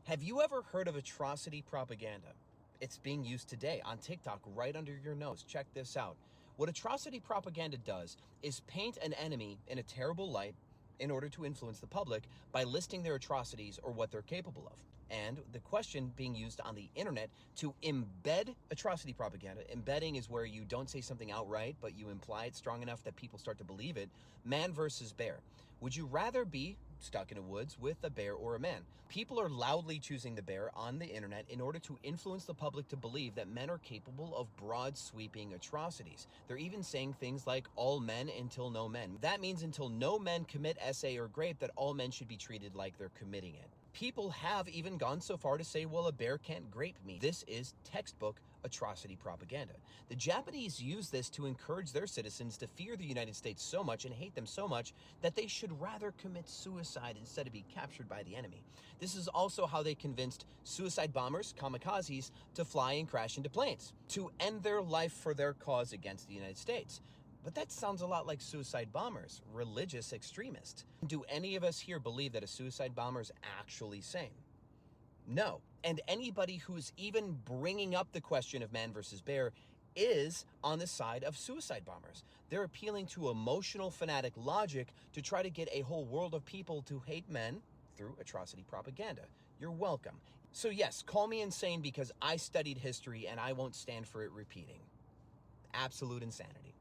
Have you ever heard of atrocity propaganda? It's being used today on TikTok right under your nose. Check this out. What atrocity propaganda does is paint an enemy in a terrible light in order to influence the public by listing their atrocities or what they're capable of. And the question being used on the internet to embed atrocity propaganda, embedding is where you don't say something outright, but you imply it strong enough that people start to believe it. Man versus bear. Would you rather be stuck in a woods with a bear or a man? People are loudly choosing the bear on the internet in order to influence the public to believe that men are capable of broad sweeping atrocities. They're even saying things like all men until no men. That means until no men commit SA or grape, that all men should be treated like they're committing it. People have even gone so far to say, well, a bear can't grape me. This is textbook atrocity propaganda. The Japanese use this to encourage their citizens to fear the United States so much and hate them so much that they should rather commit suicide instead of be captured by the enemy. This is also how they convinced suicide bombers, kamikazes, to fly and crash into planes, to end their life for their cause against the United States. But that sounds a lot like suicide bombers, religious extremists. Do any of us here believe that a suicide bomber is actually sane? No. And anybody who's even bringing up the question of man versus bear is on the side of suicide bombers. They're appealing to emotional fanatic logic to try to get a whole world of people to hate men through atrocity propaganda. You're welcome. So yes, call me insane because I studied history and I won't stand for it repeating. Absolute insanity.